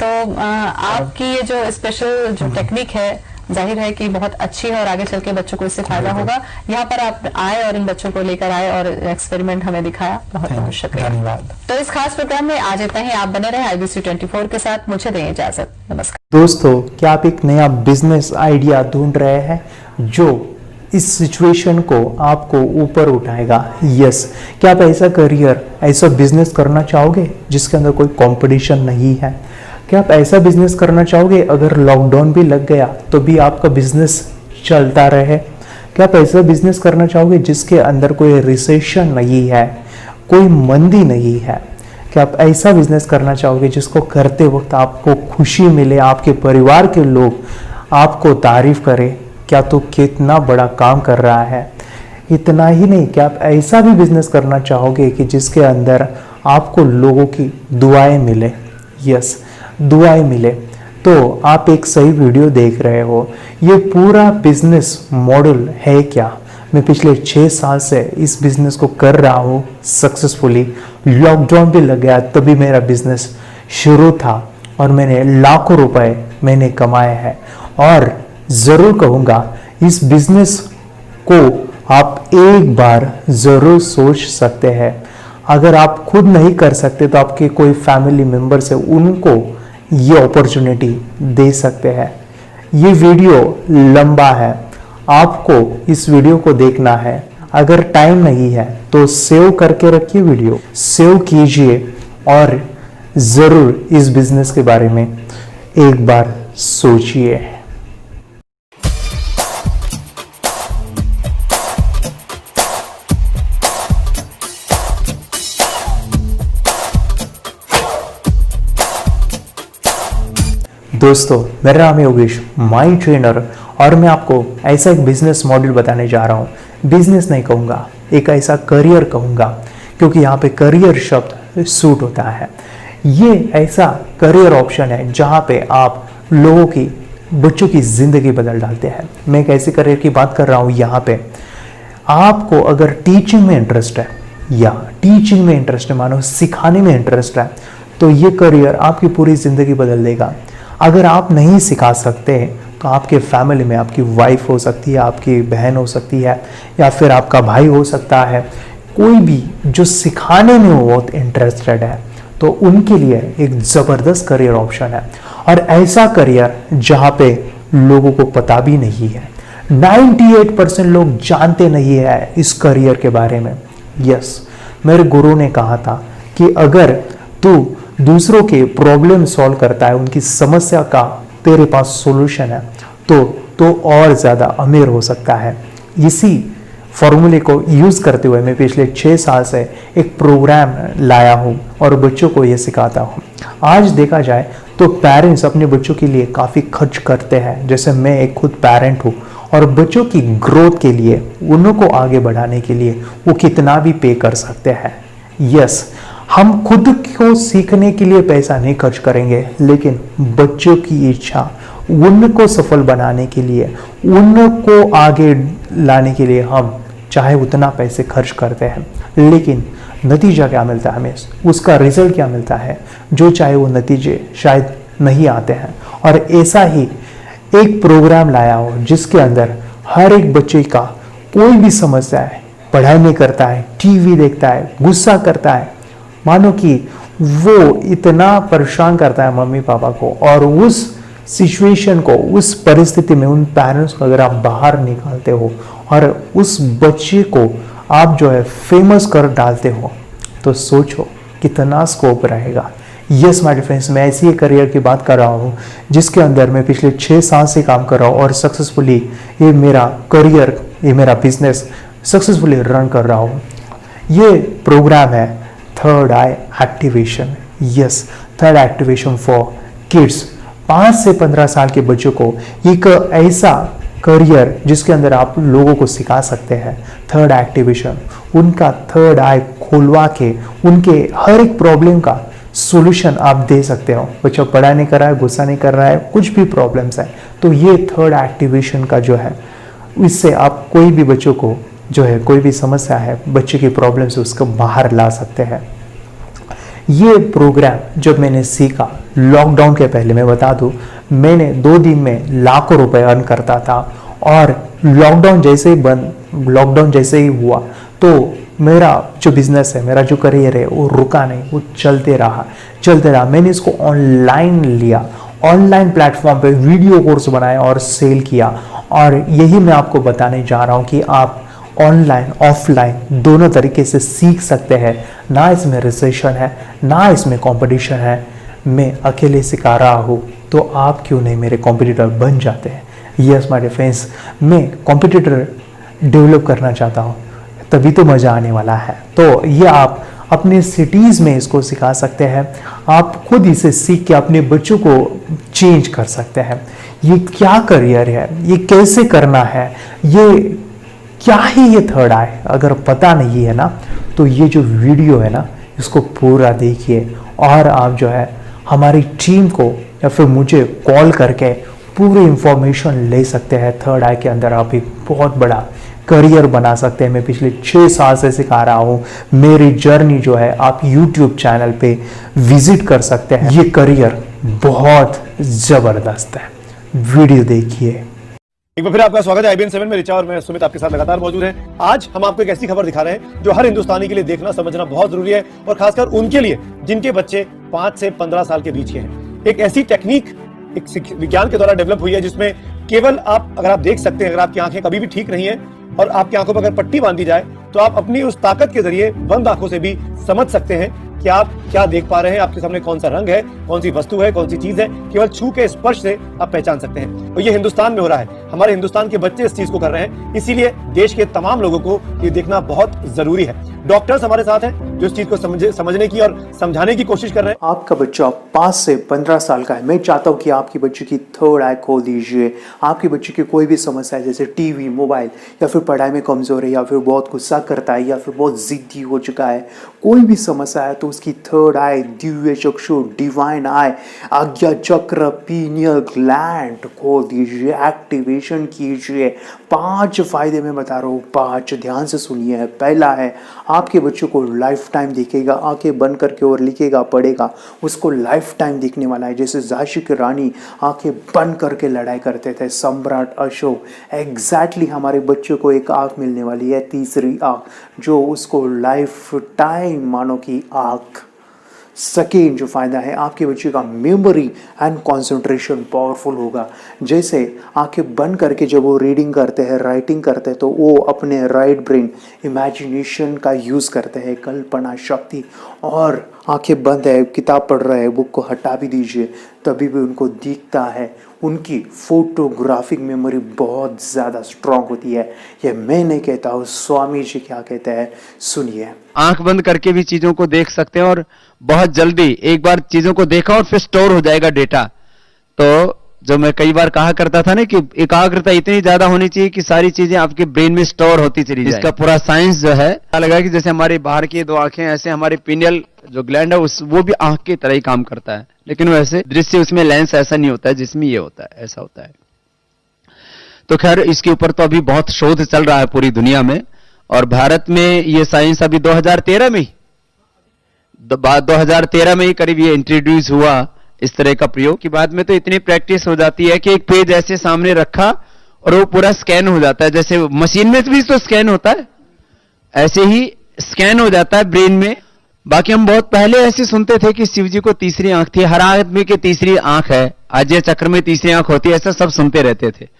तो आपकी ये जो स्पेशल जो टेक्निक है जाहिर है कि बहुत अच्छी है और आगे चल के बच्चों को इससे फायदा होगा। यहाँ पर आप आए और इन बच्चों को लेकर आए और एक्सपेरिमेंट हमें दिखाया, बहुत बहुत शुक्रिया। धन्यवाद। तो इस खास प्रोग्राम में आज इतना ही। आप बने रहे IBC 24 के साथ। मुझे दें इजाजत। नमस्कार दोस्तों, क्या आप एक नया बिजनेस आइडिया ढूंढ रहे हैं जो इस सिचुएशन को आपको ऊपर उठाएगा? यस। क्या आप ऐसा करियर, ऐसा बिजनेस करना चाहोगे जिसके अंदर कोई कंपटीशन नहीं है? क्या आप ऐसा बिजनेस करना चाहोगे अगर लॉकडाउन भी लग गया तो भी आपका बिजनेस चलता रहे? क्या आप ऐसा बिजनेस करना चाहोगे जिसके अंदर कोई रिसेशन नहीं है, कोई मंदी नहीं है? क्या आप ऐसा बिजनेस करना चाहोगे जिसको करते वक्त आपको खुशी मिले, आपके परिवार के लोग आपको तारीफ करें क्या तो कितना बड़ा काम कर रहा है? इतना ही नहीं, क्या आप ऐसा भी बिजनेस करना चाहोगे कि जिसके अंदर आपको लोगों की दुआएं मिले? यस, दुआएं मिले। तो आप एक सही वीडियो देख रहे हो। ये पूरा बिजनेस मॉडल है क्या? मैं पिछले 6 साल से इस बिजनेस को कर रहा हूँ सक्सेसफुली। लॉकडाउन भी लग गया तभी मेरा बिजनेस शुरू था और मैंने लाखों रुपए मैंने कमाए हैं। और ज़रूर कहूँगा इस बिजनेस को आप एक बार ज़रूर सोच सकते हैं। अगर आप खुद नहीं कर सकते तो आपके कोई फैमिली मेम्बर से उनको ये अपॉर्चुनिटी दे सकते हैं। ये वीडियो लंबा है, आपको इस वीडियो को देखना है। अगर टाइम नहीं है तो सेव करके रखिए, वीडियो सेव कीजिए और ज़रूर इस बिजनेस के बारे में एक बार सोचिए। दोस्तों, मेरा नाम है योगेश, माई ट्रेनर, और मैं आपको ऐसा एक बिजनेस मॉडल बताने जा रहा हूँ। बिजनेस नहीं कहूँगा, एक ऐसा करियर कहूँगा, क्योंकि यहाँ पे करियर शब्द सूट होता है। ये ऐसा करियर ऑप्शन है जहाँ पे आप लोगों की, बच्चों की ज़िंदगी बदल डालते हैं। मैं एक ऐसे करियर की बात कर रहा हूँ। यहाँ पे आपको अगर टीचिंग में इंटरेस्ट है या टीचिंग में इंटरेस्ट है, मानो सिखाने में इंटरेस्ट है, तो ये करियर आपकी पूरी ज़िंदगी बदल देगा। अगर आप नहीं सिखा सकते तो आपके फैमिली में आपकी वाइफ हो सकती है, आपकी बहन हो सकती है, या फिर आपका भाई हो सकता है, कोई भी जो सिखाने में बहुत इंटरेस्टेड है, तो उनके लिए एक ज़बरदस्त करियर ऑप्शन है। और ऐसा करियर जहाँ पे लोगों को पता भी नहीं है, 98% लोग जानते नहीं है इस करियर के बारे में। यस, मेरे गुरु ने कहा था कि अगर तू दूसरों के प्रॉब्लम सॉल्व करता है, उनकी समस्या का तेरे पास सॉल्यूशन है, तो और ज़्यादा अमीर हो सकता है। इसी फॉर्मूले को यूज़ करते हुए मैं पिछले 6 साल से एक प्रोग्राम लाया हूँ और बच्चों को ये सिखाता हूँ। आज देखा जाए तो पेरेंट्स अपने बच्चों के लिए काफ़ी खर्च करते हैं, जैसे मैं एक खुद पेरेंट हूँ, और बच्चों की ग्रोथ के लिए, उनको आगे बढ़ाने के लिए वो कितना भी पे कर सकते हैं। यस, हम खुद को सीखने के लिए पैसा नहीं खर्च करेंगे, लेकिन बच्चों की इच्छा, उनको सफल बनाने के लिए, उनको आगे लाने के लिए हम चाहे उतना पैसे खर्च करते हैं, लेकिन नतीजा क्या मिलता है हमें, उसका रिजल्ट क्या मिलता है, जो चाहे वो नतीजे शायद नहीं आते हैं। और ऐसा ही एक प्रोग्राम लाया हो जिसके अंदर हर एक बच्चे का कोई भी समस्या है, पढ़ाई नहीं करता है, टीवी देखता है, गुस्सा करता है, मानो कि वो इतना परेशान करता है मम्मी पापा को, और उस सिचुएशन को, उस परिस्थिति में उन पेरेंट्स को अगर आप बाहर निकालते हो और उस बच्चे को आप जो है फेमस कर डालते हो, तो सोचो कितना स्कोप रहेगा। यस माय फ्रेंड्स, मैं ऐसी एक करियर की बात कर रहा हूँ जिसके अंदर मैं पिछले 6 साल से काम कर रहा हूँ और सक्सेसफुली ये मेरा करियर, ये मेरा बिजनेस सक्सेसफुली रन कर रहा हूँ। ये प्रोग्राम है third I activation. Yes, third activation for kids. 5 से 15 साल के बच्चों को एक ऐसा करियर जिसके अंदर आप लोगों को सिखा सकते हैं थर्ड एक्टिवेशन, उनका थर्ड आई खोलवा के उनके हर एक प्रॉब्लम का सॉल्यूशन आप दे सकते हो। बच्चा पढ़ाई नहीं कर रहा है, गुस्सा नहीं कर रहा है, कुछ भी प्रॉब्लम्स है, तो ये थर्ड एक्टिवेशन का जो है, इससे आप कोई भी बच्चों को जो है, कोई भी समस्या है बच्चे की प्रॉब्लम से, उसको बाहर ला सकते हैं। ये प्रोग्राम जब मैंने सीखा लॉकडाउन के पहले, मैं बता दूं, मैंने 2 दिन में लाखों रुपए अर्न करता था, और लॉकडाउन जैसे ही हुआ तो मेरा जो बिजनेस है, मेरा जो करियर है, वो रुका नहीं, वो चलते रहा। मैंने इसको ऑनलाइन लिया, ऑनलाइन प्लेटफॉर्म पे वीडियो कोर्स बनाया और सेल किया। और यही मैं आपको बताने जा रहा हूँ कि आप ऑनलाइन ऑफलाइन दोनों तरीके से सीख सकते हैं। ना इसमें रिसेशन है, ना इसमें कंपटीशन है। मैं अकेले सिखा रहा हूँ, तो आप क्यों नहीं मेरे कॉम्पिटिटर बन जाते हैं। यस माय डियर फ्रेंड्स, मैं कॉम्पिटिटर डेवलप करना चाहता हूँ, तभी तो मज़ा आने वाला है। तो ये आप अपने सिटीज़ में इसको सिखा सकते हैं, आप खुद इसे सीख के अपने बच्चों को चेंज कर सकते हैं। ये क्या करियर है, ये कैसे करना है, ये क्या ही ये थर्ड आई, अगर पता नहीं है ना, तो ये जो वीडियो है ना, इसको पूरा देखिए, और आप जो है हमारी टीम को या फिर मुझे कॉल करके पूरी इंफॉर्मेशन ले सकते हैं। थर्ड आई के अंदर आप एक बहुत बड़ा करियर बना सकते हैं। मैं पिछले 6 साल से सिखा रहा हूँ। मेरी जर्नी जो है आप YouTube चैनल पे विजिट कर सकते हैं। ये करियर बहुत ज़बरदस्त है, वीडियो देखिए। एक बार फिर आपका स्वागत है IBN 7 में। रिचा और मैं सुमित आपके साथ लगातार मौजूद हैं। आज हम आपको एक ऐसी खबर दिखा रहे हैं जो हर हिंदुस्तानी के लिए देखना समझना बहुत जरूरी है, और खासकर उनके लिए जिनके बच्चे 5 से 15 साल के बीच के हैं। एक ऐसी टेक्निक एक विज्ञान के द्वारा डेवलप हुई है जिसमें केवल आप, अगर आप देख सकते हैं, अगर आपकी आंखें कभी भी ठीक नहीं है और आपकी आंखों पर अगर पट्टी बांधी जाए, तो आप अपनी उस ताकत के जरिए बंद आंखों से भी समझ सकते हैं कि आप क्या देख पा रहे हैं, आपके सामने कौन सा रंग है, कौन सी वस्तु है, कौन सी चीज है। केवल छू के स्पर्श से आप पहचान सकते हैं। और ये हिंदुस्तान में हो रहा है, हमारे हिंदुस्तान के बच्चे इस चीज को कर रहे हैं, इसीलिए देश के तमाम लोगों को ये देखना बहुत जरूरी है। डॉक्टर्स हमारे साथ हैं जो इस चीज को समझने की और समझाने की कोशिश कर रहे हैं। आपका बच्चा 5 से 15 साल का है, मैं चाहता हूँ कि आपके बच्चे की थर्ड आई खोल दीजिए। आपके बच्चे की कोई भी समस्या है, जैसे टीवी, मोबाइल, या फिर पढ़ाई में कमजोर है, या फिर बहुत गुस्सा करता है, या फिर बहुत जिद्दी हो चुका है, कोई भी समस्या है, तो उसकी थर्ड आई, दिव्य चक्षु, डिवाइन आई, आज्ञा चक्र, पीनियल ग्लैंड खोल दीजिए, एक्टिवेशन कीजिए। 5 फायदे मैं बता रहा हूँ, 5, ध्यान से सुनिए। पहला है, आपके बच्चों को लाइफ टाइम दिखेगा, आंखें बंद करके और लिखेगा, पढ़ेगा, उसको लाइफ टाइम दिखने वाला है। जैसे झांसी की रानी आंखें बंद करके लड़ाई करते थे, सम्राट अशोक, एग्जैक्टली हमारे बच्चों को एक आंख मिलने वाली है, तीसरी आंख, जो उसको लाइफ टाइम मानो कि आंख सेकेंड जो फ़ायदा है, आपके बच्चे का मेमोरी एंड कंसंट्रेशन पावरफुल होगा। जैसे आंखें बंद करके जब वो रीडिंग करते हैं, राइटिंग करते हैं, तो वो अपने राइट ब्रेन इमेजिनेशन का यूज़ करते हैं, कल्पना शक्ति। और आंखें बंद है, किताब पढ़ रहे हैं, बुक को हटा भी दीजिए, तभी भी उनको दिखता है। उनकी फोटोग्राफिक मेमोरी बहुत ज़्यादा स्ट्रांग होती है। ये मैं नहीं कहता हूँ, स्वामी जी क्या कहते हैं, सुनिए। आंख बंद करके भी चीजों को देख सकते हैं और बहुत जल्दी एक बार चीजों को देखा और फिर स्टोर हो जाएगा डेटा। तो जो मैं कई बार कहा करता था ना कि एकाग्रता इतनी ज्यादा होनी चाहिए कि सारी चीजें आपके ब्रेन में स्टोर होती चली जाए। इसका पूरा साइंस जो है लगा कि जैसे हमारी बाहर की दो आंखें, ऐसे हमारी पिनियल जो ग्लैंड है वो भी आंख की तरह ही काम करता है, लेकिन वैसे दृश्य उसमें लेंस ऐसा नहीं होता है जिसमें ये होता है, ऐसा होता है। तो खैर इसके ऊपर तो अभी बहुत शोध चल रहा है पूरी दुनिया में, और भारत में ये साइंस अभी 2013 में ही 2013 में ही करीब ये इंट्रोड्यूस हुआ इस तरह का प्रयोग। की बाद में तो इतनी प्रैक्टिस हो जाती है कि एक पेज ऐसे सामने रखा और वो पूरा स्कैन हो जाता है, जैसे मशीन में भी तो स्कैन होता है, ऐसे ही स्कैन हो जाता है ब्रेन में। बाकी हम बहुत पहले ऐसे सुनते थे कि शिव जी को तीसरी आंख थी, हर आदमी की तीसरी आंख है, आज्य चक्र में तीसरी आंख होती है, ऐसा सब सुनते रहते थे।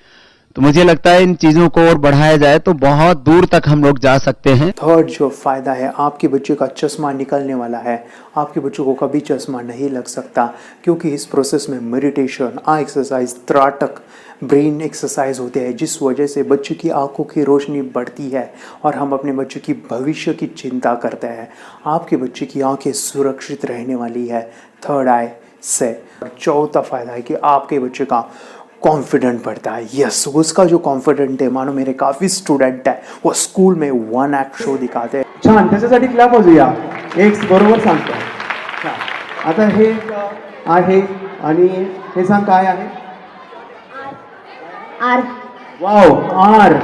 तो मुझे लगता है इन चीजों को और बढ़ाया जाए तो बहुत दूर तक हम लोग जा सकते हैं। थर्ड जो फायदा है, आपके बच्चे का चश्मा निकलने वाला है। आपके बच्चों को कभी चश्मा नहीं लग सकता, क्योंकि इस प्रोसेस में मेडिटेशन, आई एक्सरसाइज, त्राटक, ब्रेन एक्सरसाइज होते हैं, जिस वजह से बच्चे की आंखों की रोशनी बढ़ती है और हम अपने बच्चे की भविष्य की चिंता करते हैं। आपके बच्चे की आंखें सुरक्षित रहने वाली है थर्ड आई से। चौथा फायदा है कि आपके बच्चे का कॉन्फिडेंट बढ़ता है। यस, उसका जो कॉन्फिडेंट है, मानो मेरे काफ़ी स्टुडंट है, वो स्कूल में वन ॲक्ट शो दिखाते हैं। छान, त्याच्यासाठी क्लॅप वाजूया. एक बरोबर सांगतो. छान. आता हे आहे आणि हे सांग काय आहे? आर वाओ, आर।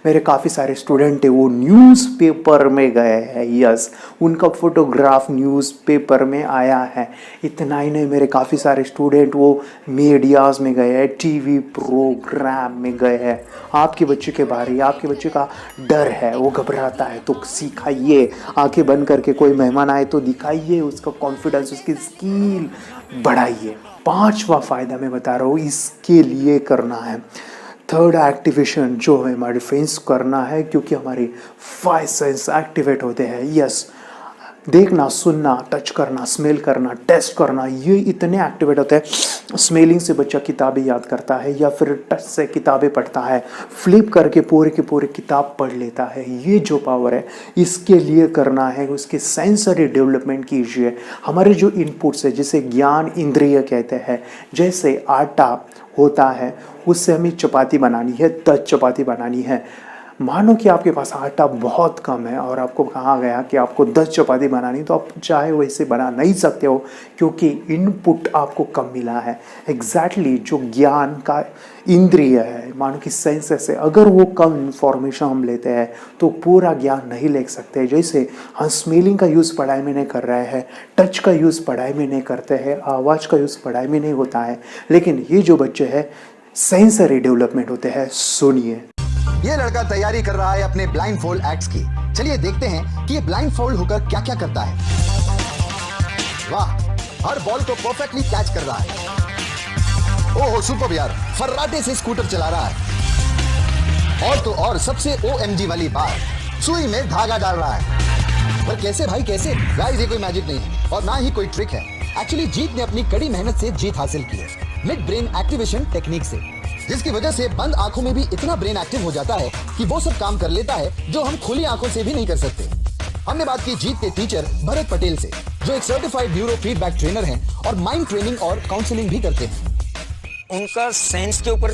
मेरे काफ़ी सारे स्टूडेंट है वो न्यूज़पेपर में गए हैं। यस, उनका फोटोग्राफ न्यूज़पेपर में आया है। इतना ही नहीं, मेरे काफ़ी सारे स्टूडेंट वो मीडियाज़ में गए हैं, टीवी प्रोग्राम में गए हैं। आपके बच्चे के बारे, आपके बच्चे का डर है, वो घबराता है, तो सिखाइए। आंखें बंद करके कोई मेहमान आए तो दिखाइए उसका कॉन्फिडेंस, उसकी स्किल बढ़ाइए। पांचवा फायदा मैं बता रहा हूँ, इसके लिए करना है थर्ड एक्टिवेशन, जो है हमारे डिफेंस करना है, क्योंकि हमारे 5 सेंस एक्टिवेट होते हैं। यस, देखना, सुनना, टच करना, स्मेल करना, टेस्ट करना, ये इतने एक्टिवेट होते हैं। स्मेलिंग से बच्चा किताबें याद करता है, या फिर टच से किताबें पढ़ता है, फ्लिप करके पूरे के पूरे किताब पढ़ लेता है। ये जो पावर है, इसके लिए करना है, उसके सेंसरी डेवलपमेंट कीजिए। हमारे जो इनपुट्स है, जिसे ज्ञान इंद्रिय कहते हैं, जैसे आटा होता है, उससे हमें चपाती बनानी है, 10 चपाती बनानी है। मानो कि आपके पास आटा बहुत कम है और आपको कहा गया कि आपको 10 चपाती बनानी, तो आप चाहे वैसे बना नहीं सकते हो, क्योंकि इनपुट आपको कम मिला है। एग्जैक्टली जो ज्ञान का इंद्रिय है, मानो कि सेंसेस है, अगर वो कम इंफॉर्मेशन हम लेते हैं तो पूरा ज्ञान नहीं ले सकते। जैसे हम स्मेलिंग का यूज़ पढ़ाई में नहीं कर रहे हैं, टच का यूज़ पढ़ाई में नहीं करते हैं, आवाज़ का यूज़ पढ़ाई में नहीं होता है, लेकिन ये जो बच्चे हैं सेंसरी डेवलपमेंट होते हैं। सुनिए। ये लड़का तैयारी कर रहा है अपने ब्लाइंड फोल्ड एक्ट्स की। चलिए देखते हैं कि ये ब्लाइंड फोल्ड होकर क्या क्या करता है। वाह, हर बॉल को परफेक्टली कैच कर रहा है। ओहो सुपर यार, फर्राटे से स्कूटर चला रहा है। और तो और सबसे OMG वाली बात, सुई में धागा डाल रहा है। पर कैसे भाई, कैसे? गाइस, ये कोई मैजिक नहीं है और ना ही कोई ट्रिक है। एक्चुअली जीत ने अपनी कड़ी मेहनत से जीत हासिल की है, मिड ब्रेन एक्टिवेशन टेक्निक से, जिसकी वजह से बंद आंखों में भी इतना ब्रेन एक्टिव हो जाता है कि वो सब काम कर लेता है जो हम खुली आंखों से भी नहीं कर सकते। हमने बात की जीत के टीचर भरत पटेल से, जो एक सर्टिफाइड न्यूरो फीडबैक ट्रेनर हैं और माइंड ट्रेनिंग और काउंसलिंग भी करते हैं। उनका सेंस के ऊपर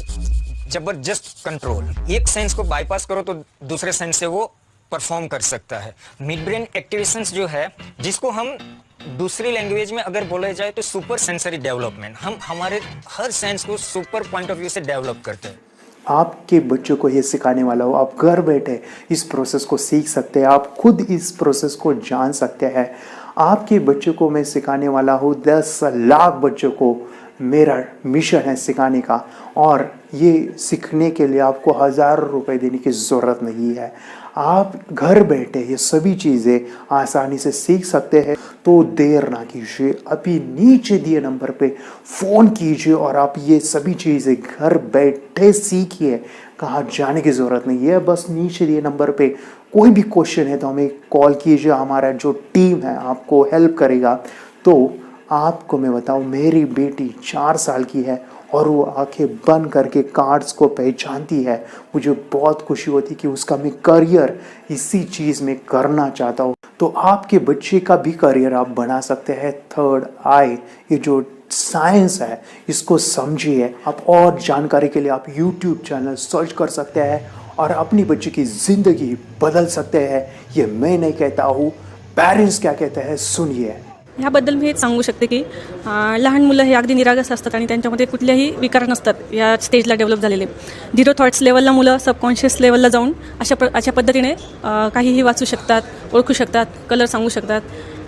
जबरदस्त कंट्रोल, एक सेंस को बाईपास करो तो दूसरे सेंस से वो परफॉर्म कर सकता है। मिड ब्रेन एक्टिवेशंस जो है, जिसको हम दूसरी लैंग्वेज में अगर बोला जाए तो सुपर सेंसरी डेवलपमेंट, हम हमारे हर सेंस को सुपर पॉइंट ऑफ व्यू से डेवलप करते हैं। आपके बच्चों को ये सिखाने वाला हो, आप घर बैठे इस प्रोसेस को सीख सकते हैं, आप खुद इस प्रोसेस को जान सकते हैं। आपके बच्चों को मैं सिखाने वाला हूँ, 10 लाख बच्चों को मेरा मिशन है सिखाने का, और ये सीखने के लिए आपको 1000 रुपये देने की ज़रूरत नहीं है। आप घर बैठे ये सभी चीज़ें आसानी से सीख सकते हैं। तो देर ना कीजिए, अभी नीचे दिए नंबर पे फ़ोन कीजिए और आप ये सभी चीज़ें घर बैठे सीखिए। कहाँ जाने की ज़रूरत नहीं है, बस नीचे दिए नंबर पे कोई भी क्वेश्चन है तो हमें कॉल कीजिए, हमारा जो टीम है आपको हेल्प करेगा। तो आपको मैं बताऊँ, मेरी बेटी 4 साल की है और वो आंखें बंद करके कार्ड्स को पहचानती है। मुझे बहुत खुशी होती कि उसका मैं करियर इसी चीज़ में करना चाहता हूँ। तो आपके बच्चे का भी करियर आप बना सकते हैं। थर्ड आई, ये जो साइंस है इसको समझिए। आप और जानकारी के लिए आप YouTube चैनल सर्च कर सकते हैं और अपनी बच्चे की ज़िंदगी बदल सकते हैं। ये मैं नहीं कहता हूँ, पेरेंट्स क्या कहते हैं सुनिए। ह्याबद्दल मी हेच सांगू शकते की लहान मुलं हे अगदी निरागस असतात आणि त्यांच्यामध्ये कुठल्याही विकार नसतात या स्टेजला डेव्हलप झालेले. 0 थॉट्स लेवलला मुलं सबकॉन्शियस लेवलला जाऊन अशा पद्धतीने काहीही वाचू शकतात, ओळखू शकतात, कलर सांगू शकतात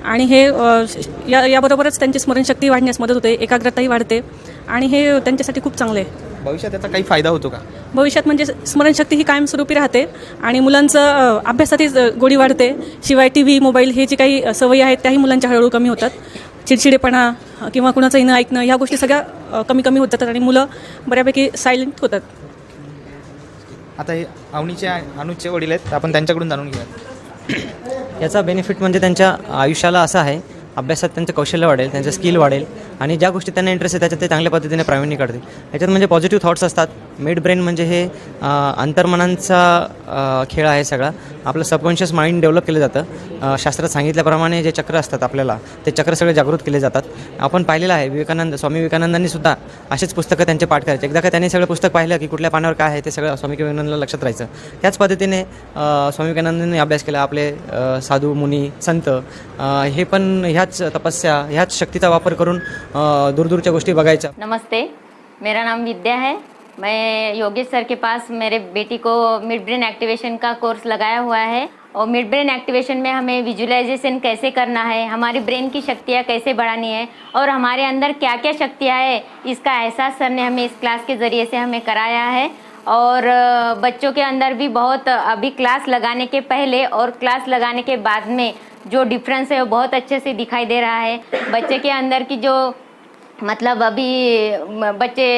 आणि हे याबरोबरच त्यांची स्मरणशक्ती वाढण्यास मदत होते, एकाग्रताही वाढते आणि हे त्यांच्यासाठी खूप चांगले आहे. भविष्यात त्याचा काही फायदा होतो का? भविष्यात म्हणजे स्मरणशक्ती ही कायमस्वरूपी राहते आणि मुलांचं अभ्यासातही गोडी वाढते. शिवाय TV, मोबाईल हे जे काही सवयी आहेत त्याही मुलांच्या हळूहळू कमी होतात. चिडचिडेपणा किंवा कुणाचंही न ऐकणं ह्या गोष्टी सगळ्या कमी होत जातात आणि मुलं बऱ्यापैकी सायलेंट होतात. आता हे अनुजचे वडील आहेत, आपण त्यांच्याकडून जाणून घेऊया. याचा बेनिफिट म्हणजे त्यांच्या आयुष्याला असा आहे, अभ्यासात त्यांचं कौशल्य वाढेल, त्यांचं स्किल वाढेल आणि ज्या गोष्टी त्यांना इंटरेस्ट आहे त्याच्यात ते चांगल्या पद्धतीने प्रावीण्य काढतील. याच्यात म्हणजे पॉझिटिव्ह थॉट्स असतात. मिड ब्रेन म्हणजे हे अंतर्मनांचा खेळ आहे सगळा. आपलं सबकॉन्शियस माइंड डेव्हलप केलं जातं. शास्त्रात सांगितल्याप्रमाणे जे चक्र असतात आपल्याला, ते चक्र सगळे जागृत केले जातात. आपण पाहिलेलं आहे स्वामी विवेकानंदांनी सुद्धा असेच पुस्तकं त्यांचे पाठ करायचे. एकदा का त्यांनी सगळं पुस्तक पाहिलं की कुठल्या पानावर काय आहे ते सगळं स्वामी विवेकानंदांना लक्षात राहायचं. त्याच पद्धतीने स्वामी विवेकानंदांनी अभ्यास केला. आपले साधू मुनी संत हे पण ह्याच तपस्या, ह्याच शक्तीचा वापर करून दूरदूरच्या गोष्टी बघायच्या. नमस्ते, मेरा नाम विद्या है. मैं योगेश सर के पास मेरे बेटी को मिड ब्रेन एक्टिवेशन का कोर्स लगाया हुआ है और मिड ब्रेन एक्टिवेशन में हमें विजुअलाइजेशन कैसे करना है, हमारी ब्रेन की शक्तियाँ कैसे बढ़ानी है और हमारे अंदर क्या क्या शक्तियाँ है, इसका एहसास सर ने हमें इस क्लास के ज़रिए से हमें कराया है. और बच्चों के अंदर भी बहुत अभी क्लास लगाने के पहले और क्लास लगाने के बाद में जो डिफरेंस है वो बहुत अच्छे से दिखाई दे रहा है. बच्चे के अंदर की जो मतलब अभी बच्चे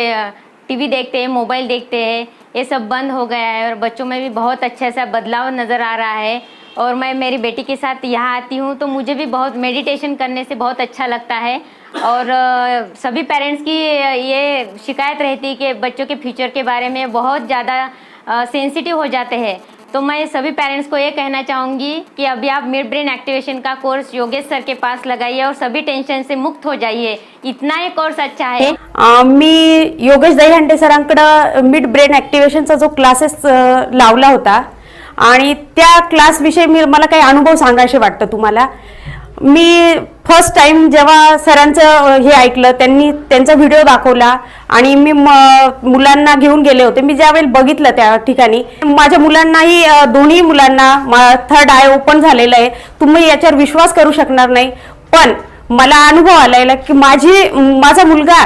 TV देखते हैं, मोबाइल देखते हैं, ये सब बंद हो गया है और बच्चों में भी बहुत अच्छा सा बदलाव नज़र आ रहा है. और मैं मेरी बेटी के साथ यहाँ आती हूँ तो मुझे भी बहुत मेडिटेशन करने से बहुत अच्छा लगता है. और सभी पेरेंट्स की ये शिकायत रहती है कि बच्चों के फ्यूचर के बारे में बहुत ज़्यादा सेंसिटिव हो जाते हैं. तो मैं सभी पेरेंट्स को ये कहना चाहूँगी कि अभी आप मिड ब्रेन एक्टिवेशन का कोर्स योगेश सर के पास लगाइए और सभी टेंशन से मुक्त हो जाइए. इतना ही कोर्स अच्छा है. मी योगेश दहीहंडे सरांकडे मिड ब्रेन ॲक्टिवेशनचा जो क्लासेस लावला होता आणि त्या क्लासविषयी मला काही अनुभव सांगायचे वाटतं तुम्हाला. मी फर्स्ट टाइम जेव्हा सरांचं हे ऐकलं, त्यांनी त्यांचा व्हिडिओ दाखवला आणि मी मुलांना घेऊन गेले होते. मी ज्यावेळेला बघितलं त्या ठिकाणी माझ्या मुलांनाही, दोन्ही मुलांना थर्ड आय ओपन झालेलं आहे. तुम्ही याच्यावर विश्वास करू शकणार नाही. पण मला अनुभव आलेला की माझा मुलगा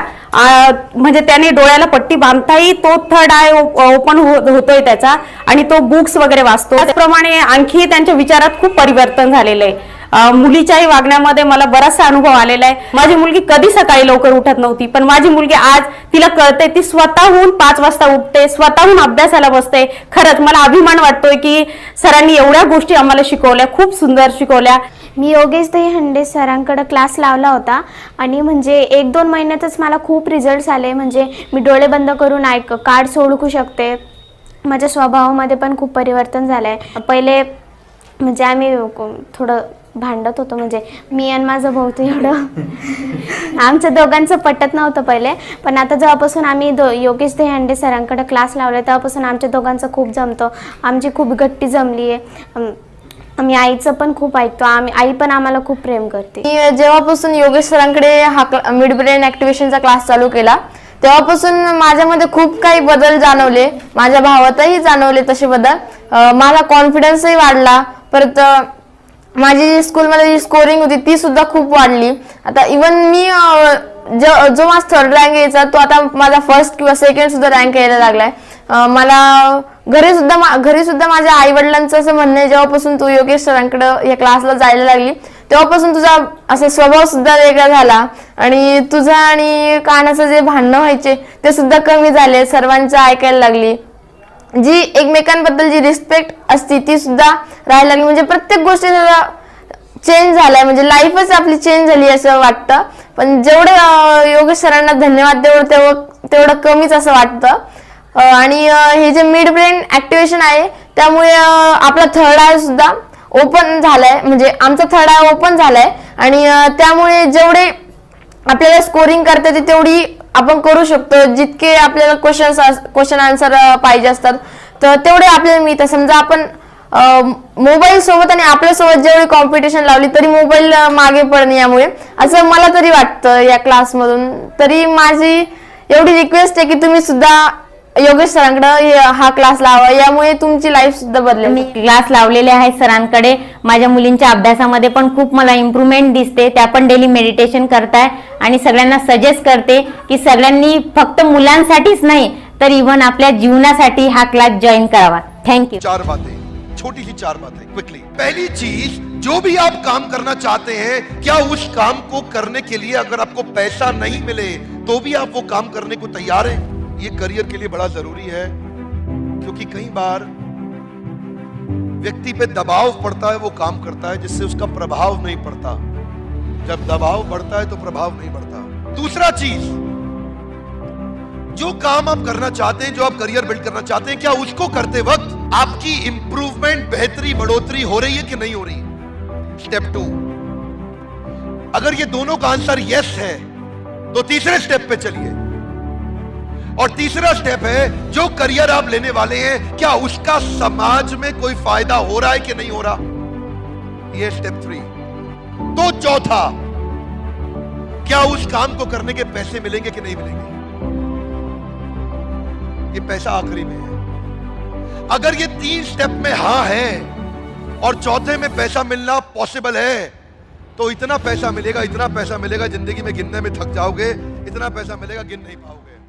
म्हणजे त्याने डोळ्याला पट्टी बांधताही तो थर्ड आय ओपन होतोय त्याचा आणि तो बुक्स वगैरे वाचतो. त्याचप्रमाणे आणखी त्यांच्या विचारात खूप परिवर्तन झालेलं आहे. मुलीच्याही वागण्यामध्ये मला बराचसा अनुभव आलेला आहे. माझी मुलगी कधी सकाळी लवकर उठत नव्हती, पण माझी मुलगी आज तिला कळते, ती स्वतःहून 5 वाजता उठते, स्वतःहून अभ्यासाला बसते. खरंच मला अभिमान वाटतोय की सरांनी एवढ्या गोष्टी आम्हाला शिकवल्या, खूप सुंदर शिकवल्या. मी योगेश दहीहंडे सरांकडे क्लास लावला होता आणि म्हणजे 1-2 महिन्यातच मला खूप रिझल्ट्स आले. म्हणजे मी डोळे बंद करून कार्ड्स ओळखू शकते. माझ्या स्वभावामध्ये पण खूप परिवर्तन झालं आहे. पहिले म्हणजे आम्ही थोडं भांडत होतो, म्हणजे मी आणि माझं भाऊ तर एवढं आमचं दोघांचं पटत नव्हतं पहिले. पण आता जेव्हापासून आम्ही योगेश दहीहंडे सरांकडे क्लास लावले तेव्हापासून आमच्या दोघांचं खूप जमतं. आमची खूप गट्टी जमली आहे. आम्ही आईचं पण खूप ऐकतो. आई पण आम्हाला खूप प्रेम करते. जेव्हापासून योगेश सरांकडे हा मिड ब्रेन ॲक्टिवेशनचा क्लास चालू केला तेव्हापासून माझ्यामध्ये खूप काही बदल जाणवले. माझ्या भावातही जाणवले तसे बदल. माझा कॉन्फिडन्सही वाढला. परत माझी स्कूलमध्ये जी स्कोरिंग होती ती सुद्धा खूप वाढली. आता इवन मी जो माझा 3rd रँक यायचा तो आता माझा 1st किंवा 2nd सुद्धा रँक यायला लागलाय. मला घरी सुद्धा माझ्या आई वडिलांचं असं म्हणणं आहे, जेव्हापासून तू योगेश सरांकडे या क्लासला जायला लागली तेव्हापासून तुझा असा स्वभाव सुद्धा वेगळा झाला आणि तुझा आणि कानाचं जे भांडणं व्हायचे ते सुद्धा कमी झाले, सर्वांचं ऐकायला लागली, जी एकमेकांबद्दल जी रिस्पेक्ट असती ती सुद्धा राहायला लागली. म्हणजे प्रत्येक गोष्टी चेंज झालाय, म्हणजे लाईफच आपली चेंज झाली असं वाटतं. पण जेवढं योगेश सरांना धन्यवाद तेवढं कमीच असं वाटतं. आणि हे जे मिड ब्रेन ऍक्टिव्हेशन आहे त्यामुळे आपला थर्ड आय सुद्धा ओपन झालाय, म्हणजे आमचा थर्ड आय ओपन झालाय आणि त्यामुळे जेवढे आपल्याला स्कोरिंग करता येते तेवढी आपण करू शकतो. जितके आपल्याला क्वेश्चन आन्सर पाहिजे असतात तर तेवढे आपल्याला मिळतात. समजा आपण मोबाईल सोबत आणि आपल्यासोबत जेवढी कॉम्पिटिशन लावली तरी मोबाईल मागे पडणे, यामुळे असं मला तरी वाटतं या क्लासमधून. तरी माझी एवढी रिक्वेस्ट आहे की तुम्ही सुद्धा योगेश सरांकडे हा क्लास लावा, यामुळे तुमची लाईफ सुद्धा बदलेल. मी क्लास लावलेले आहे सरांकडे. माझ्या मुलींच्या अभ्यासामध्ये पण खूप मला इम्प्रूव्हमेंट दिसते. त्या पण डेली मेडिटेशन करताय आणि सगळ्यांना सजेस्ट करते की सगळ्यांनी फक्त मुलांसाठीच नाही तर इव्हन आपल्या जीवनासाठी हा क्लास जॉईन करावा. थँक्यू. 4 बातें, छोटी सी 4 बातें क्विकली. पहली चीज, जो भी आप काम करना चाहते हैं, क्या उस काम को करने के लिए अगर आपको पैसा नहीं मिले तो भी आप वो काम करने को तैयार हैं? ये करियर के लिए बड़ा जरूरी है, क्योंकि कई बार व्यक्ति पे दबाव पड़ता है, वो काम करता है जिससे उसका प्रभाव नहीं पड़ता. जब दबाव बढ़ता है तो प्रभाव नहीं बढ़ता. दूसरा चीज, जो काम आप करना चाहते हैं, जो आप करियर बिल्ड करना चाहते हैं, क्या उसको करते वक्त आपकी इंप्रूवमेंट, बेहतरी, बढ़ोतरी हो रही है कि नहीं हो रही? स्टेप 2, अगर ये दोनों का आंसर यस है तो तीसरे स्टेप पे चलिए. और तीसरा स्टेप है, जो करियर आप लेने वाले हैं क्या उसका समाज में कोई फायदा हो रहा है कि नहीं हो रहा? ये स्टेप 3. तो चौथा, क्या उस काम को करने के पैसे मिलेंगे कि नहीं मिलेंगे? ये पैसा आखिरी में है. अगर ये 3 स्टेप में हां है और चौथे में पैसा मिलना पॉसिबल है तो इतना पैसा मिलेगा, जिंदगी में गिनने में थक जाओगे. इतना पैसा मिलेगा, गिन नहीं पाओगे.